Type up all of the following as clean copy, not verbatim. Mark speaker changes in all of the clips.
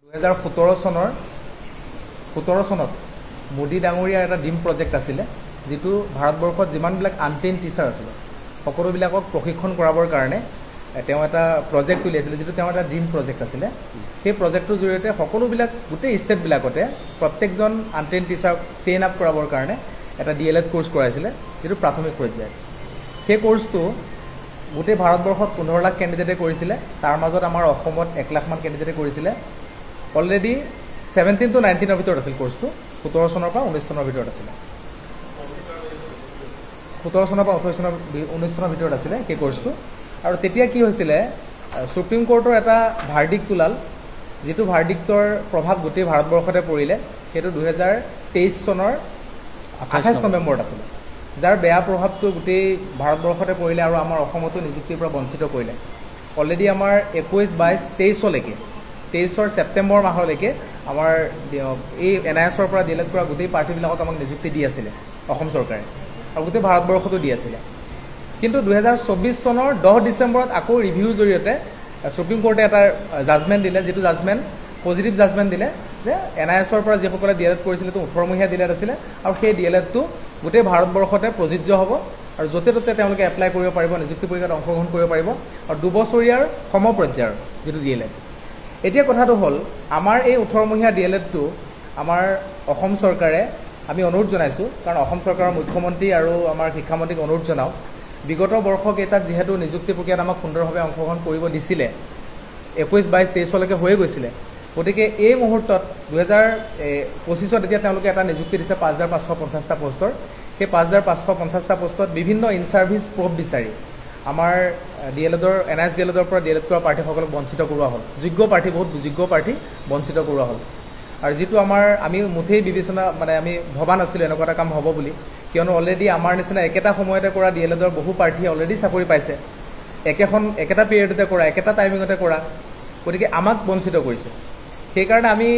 Speaker 1: 2017 চনত মোদী ডাঙৰীয়াৰ এটা ড্ৰিম প্ৰজেক্ট আছিলে যেটো ভাৰতবৰ্ষত যিমানবিলাক আনট্ৰেইন টিচাৰ আছিলে সকলোবিলাকক প্ৰশিক্ষণ কৰাবৰ কাৰণে তেওঁ এটা প্ৰজেক্ট উলিয়াইছিল যেটো তেওঁ এটা ড্ৰিম প্ৰজেক্ট আছিলে সেই প্ৰজেক্টৰ জৰিয়তে সকলোবিলাক গোটেই ষ্টেটবিলাকতে প্ৰত্যেকজন আনট্ৰেইন টিচাৰ ট্ৰেইন আপ কৰাবৰ কাৰণে এটা ডিএলএড কোৰ্স কৰাইছিলে যেটো প্ৰাথমিক পৰ্যায়ত সেই কোৰ্সটো গোটেই ভাৰতবৰ্ষত 15 লাখ কেণ্ডিডেটে কৰিছিলে তাৰ মাজত আমাৰ অসমত 1 লাখ মান কেণ্ডিডেটে কৰিছিলে অলৰেডি 17 to 19 ভিতৰত আছিল কোৰ্সটো 17 চনৰ পৰা 19 চনৰ ভিতৰত আছিল 17 চনৰ পৰা 19 চনৰ ভিতৰত আছিল সেই কোৰ্সটো আৰু তেতিয়া কি হৈছিল সুপ্ৰিম কোৰ্টৰ এটা ভাৰ্ডিক্ট ওলাল যেটো ভাৰ্ডিক্টৰ প্ৰভাৱ গোটেই ভাৰতবৰ্ষতে পৰিলে হেতু 2023 চনৰ 28 নৱেম্বৰত আছিল যাৰ বেয়া প্ৰভাৱটো গোটেই ভাৰতবৰ্ষতে পৰিলে আৰু আমাৰ অসমতো নিযুক্তিৰ পৰা বঞ্চিত কৰিলে অলৰেডি আমাৰ 21 22 23 লৈকে 23 সেপ্টেম্বৰ মাহলৈকে আমাৰ এই এনআইএছৰ পৰা ডিলেট কৰা গোটেই পাৰ্টিবিলাকক আমাক নিযুক্তি দি আছিল অসম চৰকাৰে আৰু গোটেই ভাৰতবৰ্ষতো দি আছিল কিন্তু 2024 চনৰ 10 ডিসেম্বৰত আকৌ ৰিভিউ জৰিয়তে সুপ্ৰিম কোৰ্টে এটা জাজমেন্ট দিলে যেটো জাজমেন্ট পজিটিভ জাজমেন্ট দিলে যে এনআইএছৰ পৰা যেসকলে ডিলেট কৰিছিল তো 18 মহিয়া ডিলেট আছিল আৰু সেই ডিলেটটো গোটেই ভাৰতবৰ্ষতে প্ৰযোজ্য হ'ব আৰু যতে ততে তেওঁলোকে এপ্লাই কৰিব পাৰিব নিযুক্তি পৰীক্ষাত অংশগ্ৰহণ কৰিব পাৰিব আৰু 2 বছৰীয়াৰ সমপৰ্যায়ৰ যেটো ডিলেট এতিয়া কথাটো হল আমাৰ এই 18 মহিয়া ডিএলএডটো আমাৰ অসম চৰকাৰে আমি অনুৰোধ জনাইছো কাৰণ অসম চৰকাৰৰ মুখ্যমন্ত্ৰী আৰু আমাৰ শিক্ষামন্ত্ৰীক অনুৰোধ জনাও বিগত বৰ্ষকেইটাত যেহেতু নিযুক্তি প্ৰক্ৰিয়াত আমাক সুন্দৰভাৱে অংশগ্ৰহণ কৰিব দিছিলে 21 22 23 লৈকে হৈ গৈছিলে গতিকে এই মুহূৰ্তত 2025 এতিয়া তেওঁলোকে এটা নিযুক্তি দিছে 5550টা পোষ্টৰ সেই 5550টা পোষ্টত বিভিন্ন ইন সাৰ্ভিস প্ৰব বিচাৰি আমাৰ ডিএলএডৰ এনআইএছ ডিএলএডৰ পৰা ডিএলএড কৰা পাৰ্টিসকলক বঞ্চিত কৰোৱা হ'ল যোগ্য পাৰ্টি বহুত যোগ্য পাৰ্টি বঞ্চিত কৰোৱা হ'ল আৰু যেটো আমাৰ আমি মুঠেই বিবেচনা মানে আমি ভবা নাছিল এনেকুৱা এটা কাম হ'ব বুলি কিয়নো অলৰেডি আমাৰ নিচিনা একেটা সময়তে কৰা ডিএলএডৰ বহু পাৰ্টি অলৰেডি চাকৰি পাইছে একেটা পিৰিয়ডতে কৰা একেটা টাইমিংতে কৰা গতিকে আমাক বঞ্চিত কৰিছে সেই কাৰণে আমি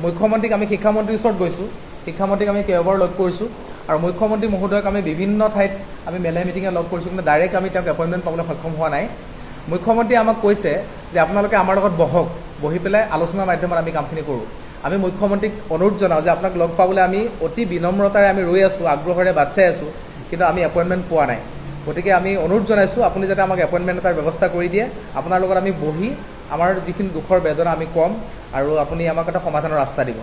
Speaker 1: মুখ্যমন্ত্ৰীক আমি শিক্ষামন্ত্ৰীৰ ওচৰত গৈছো শিক্ষামন্ত্ৰীক আমি কেইবাৰ লগ কৰিছো আৰু মুখ্যমন্ত্ৰী মহোদয়ক আমি বিভিন্ন ঠাইত আমি মেলে মিটিঙে লগ কৰিছো কিন্তু ডাইৰেক্ট আমি তেওঁক এপইন্টমেন্ট পাবলৈ সক্ষম হোৱা নাই মুখ্যমন্ত্ৰী আমাক কৈছে যে আপোনালোকে আমাৰ লগত বহি পেলাই আলোচনাৰ মাধ্যমত আমি কামখিনি কৰো আমি মুখ্যমন্ত্ৰীক অনুৰোধ জনাও যে আপোনাক লগ পাবলৈ আমি অতি বিনম্ৰতাৰে আমি ৰৈ আছো আগ্ৰহেৰে বাট চাই আছো কিন্তু আমি এপইন্টমেন্ট পোৱা নাই গতিকে আমি অনুৰোধ জনাইছো আপুনি যাতে আমাক এপইন্টমেন্ট এটাৰ ব্যৱস্থা কৰি দিয়ে আপোনাৰ লগত আমি বহি আমাৰ যিখিনি দুখৰ বেদনা আমি কম আৰু আপুনি আমাক এটা সমাধানৰ ৰাস্তা দিব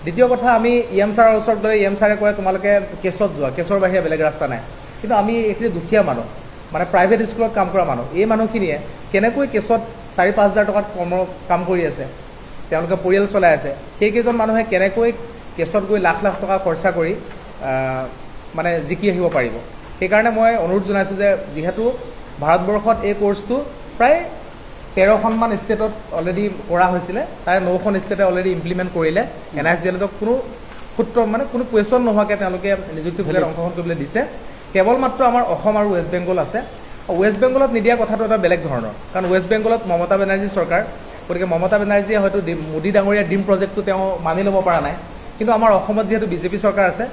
Speaker 1: দ্বিতীয় কথা আমি ইএম ছাৰৰ ওচৰত গৈ ইএম ছাৰে কয় তোমালোকে কেছত যোৱা কেছৰ বাহিৰে বেলেগ ৰাস্তা নাই কিন্তু আমি এখিনি দুখীয়া মানুহ মানে প্ৰাইভেট স্কুলত কাম কৰা মানুহ এই মানুহখিনিয়ে কেনেকৈ কেছত 4-5 টকাত কাম কৰি আছে তেওঁলোকে পৰিয়াল চলাই আছে সেই কেজন মানুহে কেনেকৈ কেছত গৈ লাখ লাখ টকা খৰচা কৰি মানে জিকি আহিব পাৰিব সেই কাৰণে মই অনুৰোধ জনাইছো যে যেহেতু ভাৰতবৰ্ষত এই কোৰ্সটো প্ৰায় 13খন মান ষ্টেটত অলৰেডি কৰা হৈছিল তাৰ 9খন ষ্টেটে অলৰেডি ইমপ্লিমেন্ট কৰিলে এনআইএছ ডিএলএডক কোনো সূত্ৰ মানে কোনো কোৱেশ্চন নোহোৱাকৈ তেওঁলোকে নিযুক্তি প্ৰক্ৰিয়াত অংশগ্ৰহণ কৰিবলৈ দিছে কেৱল মাত্ৰ আমাৰ অসম আৰু ৱেষ্ট বেংগল আছে ৱেষ্ট বেংগলত নিদিয়া কথাটো এটা বেলেগ ধৰণৰ কাৰণ ৱেষ্ট বেংগলত মমতা বেনাৰ্জী চৰকাৰ গতিকে মমতা বেনাৰ্জীয়ে হয়তো মোদী ডাঙৰীয়া ড্ৰিম প্ৰজেক্টটো তেওঁ মানি ল'ব পৰা নাই কিন্তু আমাৰ অসমত যেহেতু বিজেপি চৰকাৰ আছে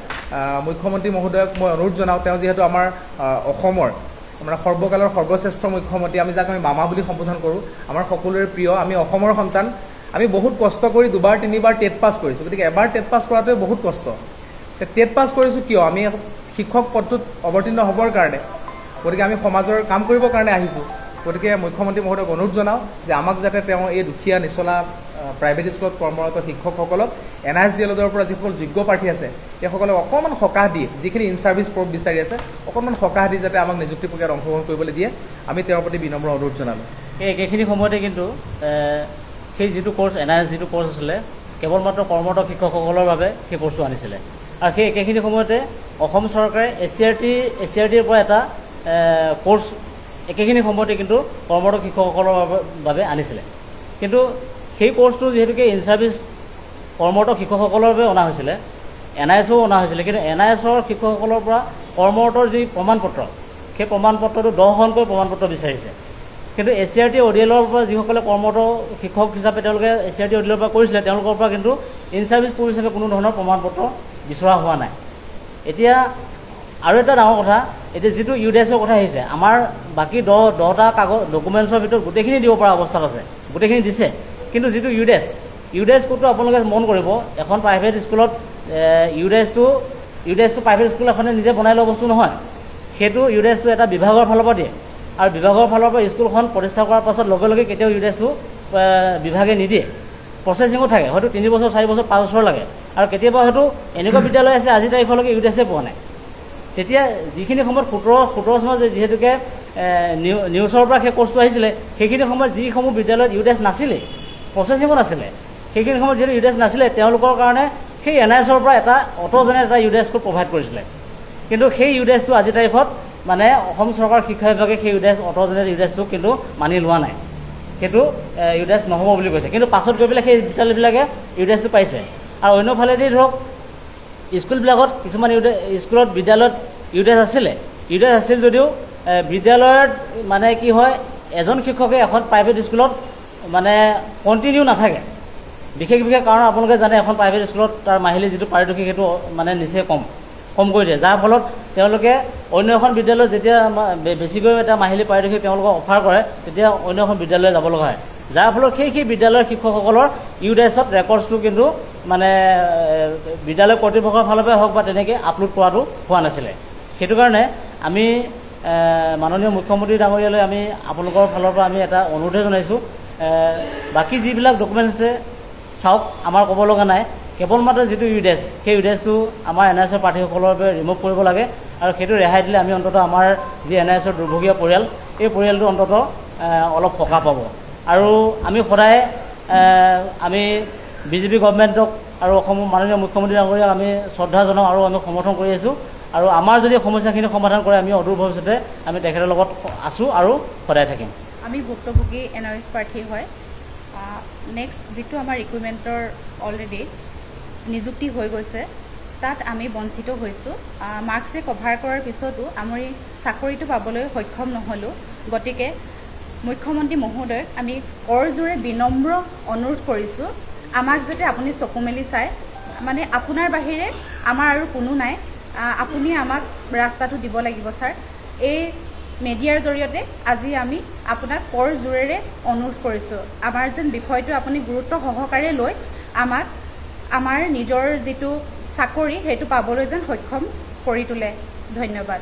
Speaker 1: মুখ্যমন্ত্ৰী মহোদয়ক মই অনুৰোধ জনাও তেওঁ যেহেতু আমাৰ অসমৰ আমাৰ সৰ্বকালৰ সৰ্বশ্ৰেষ্ঠ মুখ্যমন্ত্ৰী আমি যাক আমি মামা বুলি সম্বোধন কৰোঁ আমাৰ সকলোৰে প্ৰিয় আমি অসমৰ সন্তান আমি বহুত কষ্ট কৰি দুবাৰ তিনিবাৰ টেট পাছ কৰিছোঁ গতিকে এবাৰ টেট পাছ কৰাটোৱে বহুত কষ্ট টেট পাছ কৰিছোঁ কিয় আমি শিক্ষক পদটোত অৱতীৰ্ণ হ'বৰ কাৰণে গতিকে আমি সমাজৰ কাম কৰিবৰ কাৰণে আহিছোঁ গতিকে মুখ্যমন্ত্ৰী মহোদয়ক অনুৰোধ জনাও যে আমাক যাতে তেওঁ এই দুখীয়া নিচলা প্ৰাইভেট স্কুলত কৰ্মৰত শিক্ষকসকলক এনআইএছ ডিএলএডৰ পৰা যিসকল যোগ্য প্ৰাৰ্থী আছে সেইসকলক অকণমান সকাহ দি যিখিনি ইন সাৰ্ভিস প্ৰব বিচাৰি আছে অকণমান সকাহ দি যাতে আমাক নিযুক্তি প্ৰক্ৰিয়াত অংশগ্ৰহণ কৰিবলৈ দিয়ে আমি তেওঁৰ প্ৰতি বিনম্ৰ অনুৰোধ জনালোঁ
Speaker 2: এইখিনি সময়তে কিন্তু সেই যিটো কোৰ্স এনআইএছ যিটো কোৰ্স আছিলে কেৱল মাত্ৰ কৰ্মৰত শিক্ষকসকলৰ বাবে সেই কোৰ্সটো আনিছিলে আৰু সেই একেখিনি সময়তে অসম চৰকাৰে এচিআৰটিৰ পৰা এটা কোৰ্স একেখিনি সময়তে কিন্তু কৰ্মৰত শিক্ষকসকলৰ বাবে আনিছিলে কিন্তু সেই কোৰ্সটো যেহেতুকে ইন সাৰ্ভিস কৰ্মৰত শিক্ষকসকলৰ বাবে অনা হৈছিলে এনআইএছও অনা হৈছিলে কিন্তু এনআইএছৰ শিক্ষকসকলৰ পৰা কৰ্মৰতৰ যি প্ৰমাণপত্ৰ সেই প্ৰমাণপত্ৰটো 10খনকৈ প্ৰমাণপত্ৰ বিচাৰিছে কিন্তু এচিআৰটি অডিএলৰ পৰা যিসকলে কৰ্মৰত শিক্ষক হিচাপে তেওঁলোকে এচিআৰটি অডিএলৰ পৰা কৰিছিলে তেওঁলোকৰ পৰা কিন্তু ইন সাৰ্ভিস প্ৰব হিচাপে কোনো ধৰণৰ প্ৰমাণপত্ৰ বিচৰা হোৱা নাই এতিয়া আৰু এটা ডাঙৰ কথা এতিয়া যেটো ইউডিএছৰ কথা আহিছে আমাৰ বাকি 10টা কাগজ ডকুমেন্টছৰ ভিতৰত গোটেইখিনি দিব পৰা অৱস্থাত আছে গোটেইখিনি দিছে কিন্তু যেটো ইউডিএছ ইউডাইছ কোডটো আপোনালোকে মন কৰিব, এখন প্ৰাইভেট স্কুলত ইউডাইছটো প্ৰাইভেট স্কুল এখনে নিজে বনাই লোৱা বস্তু নহয়। সেইটো ইউডাইছটো এটা বিভাগৰ ফালৰ পৰা দিয়ে, আৰু বিভাগৰ ফালৰ পৰা স্কুলখন প্ৰতিষ্ঠা কৰাৰ পাছত লগে লগে কেতিয়াও ইউডাইছটো বিভাগে নিদিয়ে। প্ৰচেছিঙো থাকে, হয়তো 3 বছৰ 4 বছৰ 5 বছৰ লাগে, আৰু কেতিয়াবা হয়তো এনেকুৱা বিদ্যালয় আছে আজিৰ তাৰিখলৈকে ইউডাইছে পোৱা নাই। তেতিয়া যিখিনি সময়ত 17 চনত যিহেতুকে নিউজৰ পৰা সেই কোৰ্চটো আহিছিলে, সেইখিনি সময়ত যিসমূহ বিদ্যালয়ত ইউডাইছ নাছিলে, প্ৰচেছিঙো নাছিলে, সেইখিনি সময়ত যিহেতু ইউডাইছ নাছিলে, তেওঁলোকৰ কাৰণে সেই NISৰ পৰা এটা অট'জেনেট এটা ইউডাইছ কোড প্ৰভাইড কৰিছিলে। কিন্তু সেই ইউডাইছটো আজিৰ তাৰিখত মানে অসম চৰকাৰ শিক্ষা বিভাগে সেই অট'জেনেট ইউডাইছটো কিন্তু মানি লোৱা নাই, সেইটো ইউডাইছ নহ'ব বুলি কৈছে। কিন্তু পাছত গৈ পেলাই সেই বিদ্যালয়বিলাকে ইউডাইছটো পাইছে। আৰু অন্যফালেদি ধৰক স্কুলবিলাকত কিছুমান বিদ্যালয়ত ইউডাইছ আছিল যদিও বিদ্যালয়ত মানে কি হয়, এজন শিক্ষকে এখন প্ৰাইভেট স্কুলত মানে কণ্টিনিউ নাথাকে। বিশেষ কাৰণ আপোনালোকে জানে, এখন প্ৰাইভেট স্কুলত তাৰ মাহিলী যিটো পাৰিতোষিক সেইটো মানে নিচেই কম কৰি দিয়ে, যাৰ ফলত তেওঁলোকে অন্য এখন বিদ্যালয়ত যেতিয়া বেছিকৈ এটা মাহিলী পাৰিতোষিক তেওঁলোকক অফাৰ কৰে, তেতিয়া অন্য এখন বিদ্যালয়লৈ যাব লগা হয়, যাৰ ফলত সেই বিদ্যালয়ৰ শিক্ষকসকলৰ ইউডাইছত ৰেকৰ্ডছটো কিন্তু মানে বিদ্যালয় কৰ্তৃপক্ষৰ ফালৰ পৰাই হওক বা তেনেকৈ আপলোড কৰাটো হোৱা নাছিলে। সেইটো কাৰণে আমি মাননীয় মুখ্যমন্ত্ৰী ডাঙৰীয়ালৈ আমি আপোনালোকৰ ফালৰ পৰা আমি এটা অনুৰোধে জনাইছোঁ, বাকী যিবিলাক ডকুমেণ্টছ আছে চাওক, আমাৰ ক'ব লগা নাই, কেৱল মাত্ৰ যিটো ইউডাইছ, সেই ইউডাইছটো আমাৰ NISৰ প্ৰাৰ্থীসকলৰ বাবে ৰিমুভ কৰিব লাগে, আৰু সেইটো ৰেহাই দিলে আমি অন্ততঃ আমাৰ যি NISৰ দুৰ্ভগীয়া পৰিয়াল, এই পৰিয়ালটো অন্ততঃ অলপ সকাহ পাব। আৰু আমি সদায় আমি BJP গভৰ্ণমেণ্টক আৰু অসমৰ মাননীয় মুখ্যমন্ত্ৰী ডাঙৰীয়াক আমি শ্ৰদ্ধা জনাওঁ আৰু আমি সমৰ্থন কৰি আছোঁ। আৰু আমাৰ যদি সমস্যাখিনি সমাধান কৰে, আমি অদূৰ ভৱিষ্যতে আমি তেখেতৰ লগত আছোঁ আৰু সদায় থাকিম।
Speaker 3: আমি ভুক্তভোগী NIS প্ৰাৰ্থী হয়। নেক্সট যিটো আমাৰ ৰিক্ৰুইটমেণ্টৰ অলৰেডি নিযুক্তি হৈ গৈছে, তাত আমি বঞ্চিত হৈছোঁ। মাৰ্কছে কভাৰ কৰাৰ পিছতো আমি চাকৰিটো পাবলৈ সক্ষম নহ'লোঁ। গতিকে মুখ্যমন্ত্ৰী মহোদয়ক আমি কৰজোৰে বিনম্ৰ অনুৰোধ কৰিছোঁ, আমাক যাতে আপুনি চকু মেলি চায়, মানে আপোনাৰ বাহিৰে আমাৰ আৰু কোনো নাই, আপুনি আমাক ৰাস্তাটো দিব লাগিব ছাৰ। এই মিডিয়াৰ জৰিয়তে আজি আমি আপোনাক কৰজোৰেৰে অনুৰোধ কৰিছোঁ, আমাৰ যেন বিষয়টো আপুনি গুৰুত্ব সহকাৰে লৈ আমাক আমাৰ নিজৰ যিটো চাকৰি সেইটো পাবলৈ যেন সক্ষম কৰি তোলে। ধন্যবাদ।